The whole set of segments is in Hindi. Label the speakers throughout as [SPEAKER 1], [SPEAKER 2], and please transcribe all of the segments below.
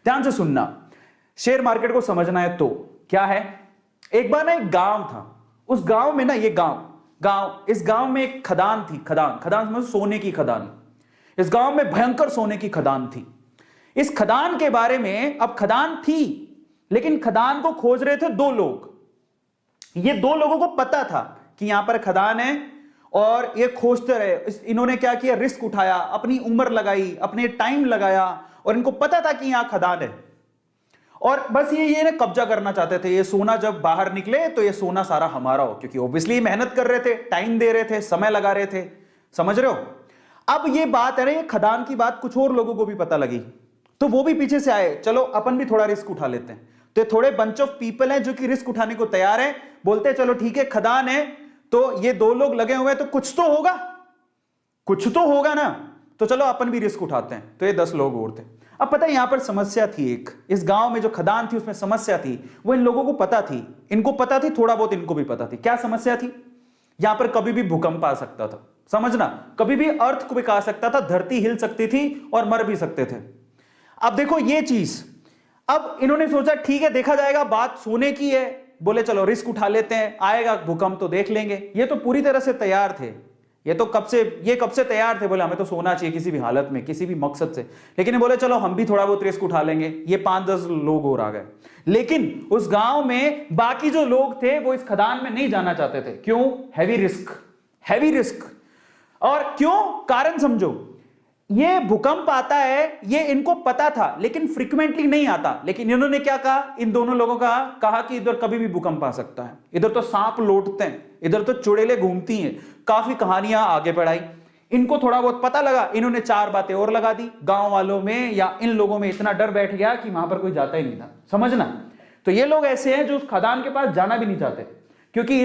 [SPEAKER 1] ध्यान से सुनना, शेयर मार्केट को समझना है तो क्या है। एक बार ना एक गांव था, उस गांव में ना, ये इस गांव में एक खदान थी। खदान समझो, सोने की खदान। इस गांव में भयंकर सोने की खदान थी। इस खदान के बारे में, अब खदान थी लेकिन खदान को खोज रहे थे दो लोग। ये दो लोगों को पता था कि यहां पर खदान है और ये खोजते रहे। इन्होंने क्या किया, रिस्क उठाया, अपनी उम्र लगाई, अपने टाइम लगाया, और इनको पता था कि यहां खदान है और बस ये ना कब्जा करना चाहते थे। ये सोना जब बाहर निकले तो ये सोना सारा हमारा हो, क्योंकि ऑब्वियसली मेहनत कर रहे थे, टाइम दे रहे थे, समय लगा रहे थे। समझ रहे हो। अब ये बात है ना, ये खदान की बात कुछ और लोगों को भी पता लगी, तो वो भी पीछे से आए, चलो अपन भी थोड़ा रिस्क उठा लेते हैं। तो थोड़े बंच ऑफ पीपल हैं जो कि रिस्क उठाने को तैयार है, बोलते हैं चलो ठीक है, खदान है तो ये दो लोग लगे हुए हैं तो कुछ तो होगा ना, तो चलो अपन भी रिस्क उठाते हैं। तो ये 10 लोग और थे। अब पता है यहां पर समस्या थी एक, इस गांव में जो खदान थी उसमें समस्या थी, वो इन लोगों को पता थी, इनको पता थी, थोड़ा बहुत इनको भी पता थी। क्या समस्या थी, यहां पर कभी भी भूकंप आ सकता था, समझना, कभी भी अर्थक्वेक आ सकता था, धरती हिल सकती थी और मर भी सकते थे। अब देखो ये चीज, अब इन्होंने सोचा ठीक है देखा जाएगा, बात सोने की है, बोले चलो रिस्क उठा लेते हैं, आएगा भूकंप तो देख लेंगे। ये तो पूरी तरह से तैयार थे, ये कब से तैयार थे, बोले हमें तो सोना चाहिए किसी भी हालत में, किसी भी मकसद से। लेकिन बोले चलो हम भी थोड़ा बहुत रिस्क उठा लेंगे। ये 5-10 लोग और आ गए, लेकिन उस गांव में बाकी जो लोग थे वो इस खदान में नहीं जाना चाहते थे। क्यों, हैवी रिस्क। और क्यों, कारण समझो, ये भूकंप आता है ये इनको पता था लेकिन फ्रीक्वेंटली नहीं आता। लेकिन इन्होंने क्या कहा, इन दोनों लोगों का कहा कि इधर कभी भी भूकंप आ सकता है, इधर तो सांप लौटते हैं, इधर तो चुड़ैलें घूमती हैं, काफी कहानियां आगे बढ़ाई। इनको थोड़ा बहुत पता लगा, इन्होंने 4 बातें और लगा दी। गांव वालों में या इन लोगों में इतना डर बैठ गया कि वहां पर कोई जाता ही नहीं था, समझना। तो ये लोग ऐसे हैं जो उस खदान के पास जाना भी नहीं चाहते, क्योंकि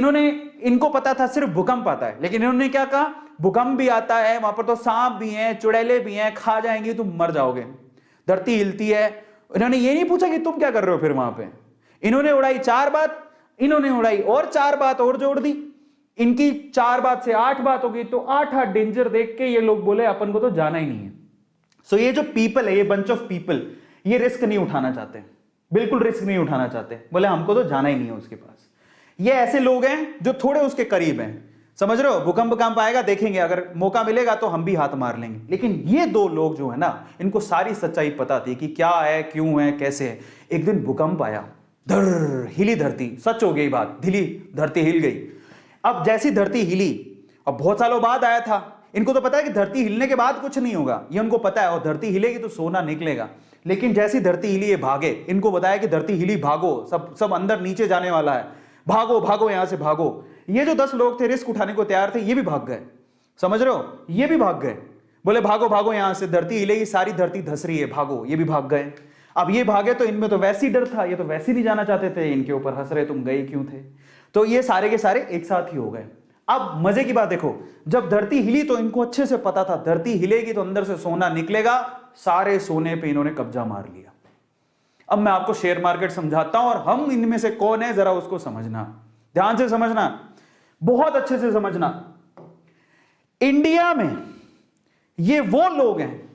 [SPEAKER 1] इनको पता था सिर्फ भूकंप आता है। लेकिन इन्होंने क्या कहा, भूकंप भी आता है, वहां पर तो सांप भी हैं, चुड़ैलें भी हैं, खा जाएंगी, तुम मर जाओगे, धरती हिलती है। इन्होंने ये नहीं पूछा कि तुम क्या कर रहे हो फिर वहां पे। इन्होंने उड़ाई 4 बात, इन्होंने उड़ाई और 4 बात और जोड़ दी। इनकी 4 बात से 8 बात हो गई, तो 8 डेंजर देख के ये लोग बोले अपन को तो जाना ही नहीं है। सो ये जो पीपल है, ये बंच ऑफ पीपल, ये रिस्क नहीं उठाना चाहते, बिल्कुल रिस्क नहीं उठाना चाहते, बोले हमको तो जाना ही नहीं है उसके पास। ये ऐसे लोग हैं जो थोड़े उसके करीब हैं, समझ रहे हो। भूकंप आएगा देखेंगे, अगर मौका मिलेगा तो हम भी हाथ मार लेंगे। लेकिन ये 2 लोग जो है ना, इनको सारी सच्चाई पता थी कि क्या है, क्यों है, कैसे है। एक दिन भूकंप आया, हिली धरती, सच हो गई बात, धरती हिल गई। अब जैसी धरती हिली, अब बहुत सालों बाद आया था, इनको तो पता है कि धरती हिलने के बाद कुछ नहीं होगा, ये उनको पता है, और धरती हिलेगी तो सोना निकलेगा। लेकिन जैसी धरती हिली ये भागे, इनको बताया कि धरती हिली, भागो, सब अंदर नीचे जाने वाला है, भागो यहां से भागो। ये जो 10 लोग थे रिस्क उठाने को तैयार थे, ये भी भाग गए, समझ रहे हो, ये भी भाग गए, बोले भागो यहां से, धरती हिलेगी, सारी धरती धस रही है, भागो। ये भी भाग गए। अब ये भागे तो इनमें तो वैसे ही डर था, ये तो वैसे ही नहीं जाना चाहते थे, इनके ऊपर हंस रहे तुम गए क्यों थे। तो ये सारे के सारे एक साथ ही हो गए। अब मजे की बात देखो, जब धरती हिली तो इनको अच्छे से पता था धरती हिलेगी तो अंदर से सोना निकलेगा, सारे सोने पे इन्होंने कब्जा मार लिया। अब मैं आपको शेयर मार्केट समझाता हूं और हम इनमें से कौन है जरा उसको समझना, ध्यान से समझना, बहुत अच्छे से समझना। इंडिया में ये वो लोग हैं,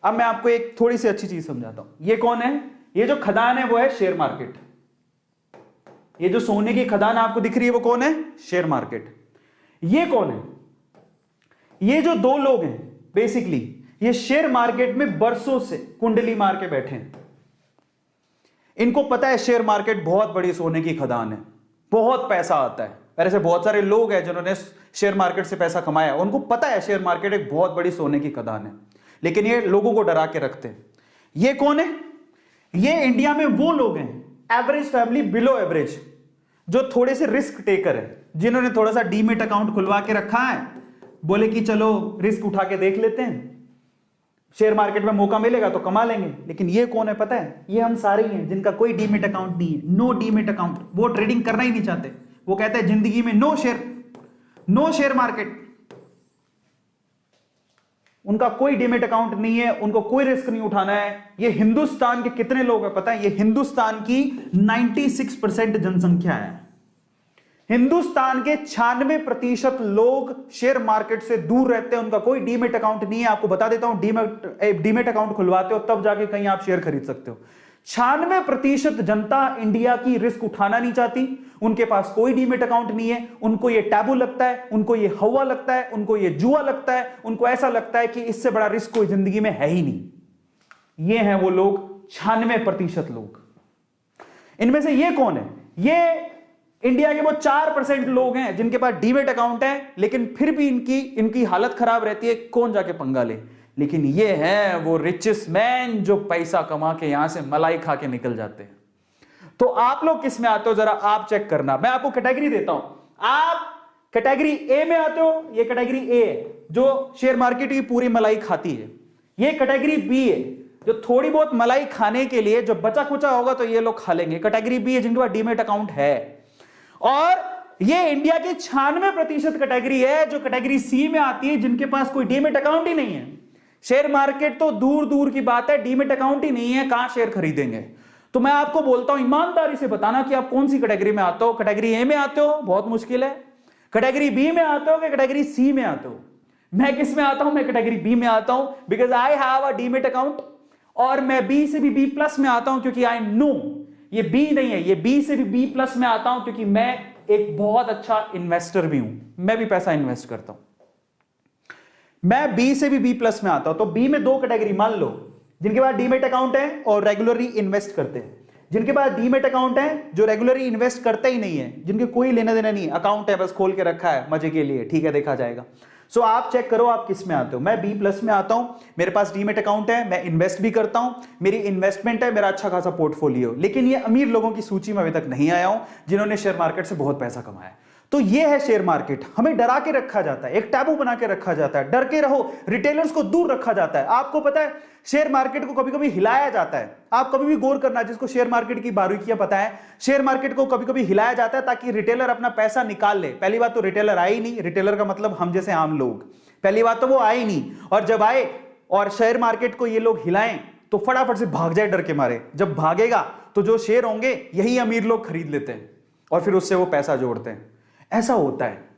[SPEAKER 1] अब मैं आपको एक थोड़ी सी अच्छी चीज समझाता हूं। ये कौन है, ये जो खदान है वो है शेयर मार्केट। ये जो सोने की खदान आपको दिख रही है वो कौन है, शेयर मार्केट। ये कौन है, ये जो 2 लोग हैं बेसिकली ये शेयर मार्केट में बरसों से कुंडली मार के बैठे हैं। इनको पता है शेयर मार्केट बहुत बड़ी सोने की खदान है, बहुत पैसा आता है। ऐसे बहुत सारे लोग हैं जिन्होंने शेयर मार्केट से पैसा कमाया, उनको पता है शेयर मार्केट एक बहुत बड़ी सोने की खदान है, लेकिन ये लोगों को डरा के रखते हैं। ये कौन है, ये इंडिया में वो लोग हैं, एवरेज फैमिली, बिलो एवरेज, जो थोड़े से रिस्क टेकर है, जिन्होंने थोड़ा सा डीमेट अकाउंट खुलवा के रखा है, बोले कि चलो रिस्क उठा के देख लेते हैं, शेयर मार्केट में मौका मिलेगा तो कमा लेंगे। लेकिन ये कौन है पता है, ये हम सारे ही हैं जिनका कोई डीमेट अकाउंट नहीं है, नो डीमेट अकाउंट। वो ट्रेडिंग करना ही नहीं चाहते, वो कहते हैं जिंदगी में नो शेयर मार्केट। उनका कोई डीमेट अकाउंट नहीं है, उनको कोई रिस्क नहीं उठाना है। ये हिंदुस्तान के कितने लोग हैं पता है, ये हिंदुस्तान की 96% जनसंख्या है। हिंदुस्तान के 96% लोग शेयर मार्केट से दूर रहते हैं, उनका कोई डीमेट अकाउंट नहीं है। आपको बता देता हूं, डीमेट अकाउंट खुलवाते हो तब जाके कहीं आप शेयर खरीद सकते हो। 96% जनता इंडिया की रिस्क उठाना नहीं चाहती, उनके पास कोई डीमेट अकाउंट नहीं है, उनको ये टैबू लगता है, उनको ये हवा लगता है, उनको ये जुआ लगता है, उनको ऐसा लगता है कि इससे बड़ा रिस्क कोई जिंदगी में है ही नहीं। ये हैं वो लोग 96% लोग। इनमें से ये कौन है? ये इंडिया के वो 4% लोग हैं जिनके पास डीमेट अकाउंट है, लेकिन फिर भी इनकी हालत खराब रहती है, कौन जाके पंगा ले। लेकिन ये हैं वो रिचेस्ट मैन जो पैसा कमा के यहां से मलाई खा के निकल जाते हैं। तो आप लोग किस में आते हो, जरा आप चेक करना। मैं आपको कैटेगरी देता हूं, आप कैटेगरी ए में आते हो। ये कैटेगरी ए है जो शेयर मार्केट की पूरी मलाई खाती है। ये कैटेगरी बी है जो थोड़ी बहुत मलाई खाने के लिए जो बचा खुचा होगा तो ये लोग खा लेंगे। कैटेगरी बी है जिनके पास डीमेट अकाउंट है। और ये इंडिया की 96% कैटेगरी है जो कैटेगरी सी में आती है, जिनके पास कोई डीमेट अकाउंट ही नहीं है। शेयर मार्केट तो दूर दूर की बात है, डीमेट अकाउंट ही नहीं है, कहां शेयर खरीदेंगे। तो मैं आपको बोलता हूं, ईमानदारी से बताना कि आप कौन सी कैटेगरी में आते हो। कैटेगरी ए में आते हो, बहुत मुश्किल है। कैटेगरी बी में आते हो कि कैटेगरी सी में आते हो? मैं किस में आता हूं? मैं कैटेगरी बी में आता हूं, because I have a demat account. और मैं बी से भी बी प्लस में आता हूं क्योंकि आई नो ये बी नहीं है, ये बी से भी बी प्लस में आता हूं क्योंकि मैं एक बहुत अच्छा इन्वेस्टर भी हूं। मैं भी पैसा इन्वेस्ट करता हूं। मैं बी से भी बी प्लस में आता हूं। तो बी में दो कैटेगरी मान लो, जिनके पास डीमेट अकाउंट है और रेगुलरली इन्वेस्ट करते हैं। जिनके पास डीमेट अकाउंट है जो रेगुलरली इन्वेस्ट करते ही नहीं है, जिनके कोई लेना देना नहीं है, अकाउंट है बस खोल के रखा है मजे के लिए, ठीक है देखा जाएगा। सो आप चेक करो आप किस में आते हो। मैं बी प्लस में आता हूं, मेरे पास डीमेट अकाउंट है, मैं इन्वेस्ट भी करता हूं, मेरी इन्वेस्टमेंट है, मेरा अच्छा खासा पोर्टफोलियो। लेकिन ये अमीर लोगों की सूची में अभी तक नहीं आया हूं जिन्होंने शेयर मार्केट से बहुत पैसा कमाया। तो ये है शेयर मार्केट। हमें डरा के रखा जाता है, एक टैबू बना के रखा जाता है, डर के रहो, रिटेलर्स को दूर रखा जाता है। आपको पता है शेयर मार्केट को कभी कभी हिलाया जाता है। आप कभी भी गौर करना, जिसको शेयर मार्केट की बारीकियां पता है, शेयर मार्केट को कभी कभी हिलाया जाता है ताकि रिटेलर अपना पैसा निकाल ले। पहली बात तो रिटेलर आए ही नहीं, रिटेलर का मतलब हम जैसे आम लोग, पहली बात तो वो आए ही नहीं। और जब आए और शेयर मार्केट को ये लोग हिलाएं तो फटाफट से भाग जाए डर के मारे। जब भागेगा तो जो शेयर होंगे यही अमीर लोग खरीद लेते हैं और फिर उससे वो पैसा जोड़ते हैं। ऐसा होता है।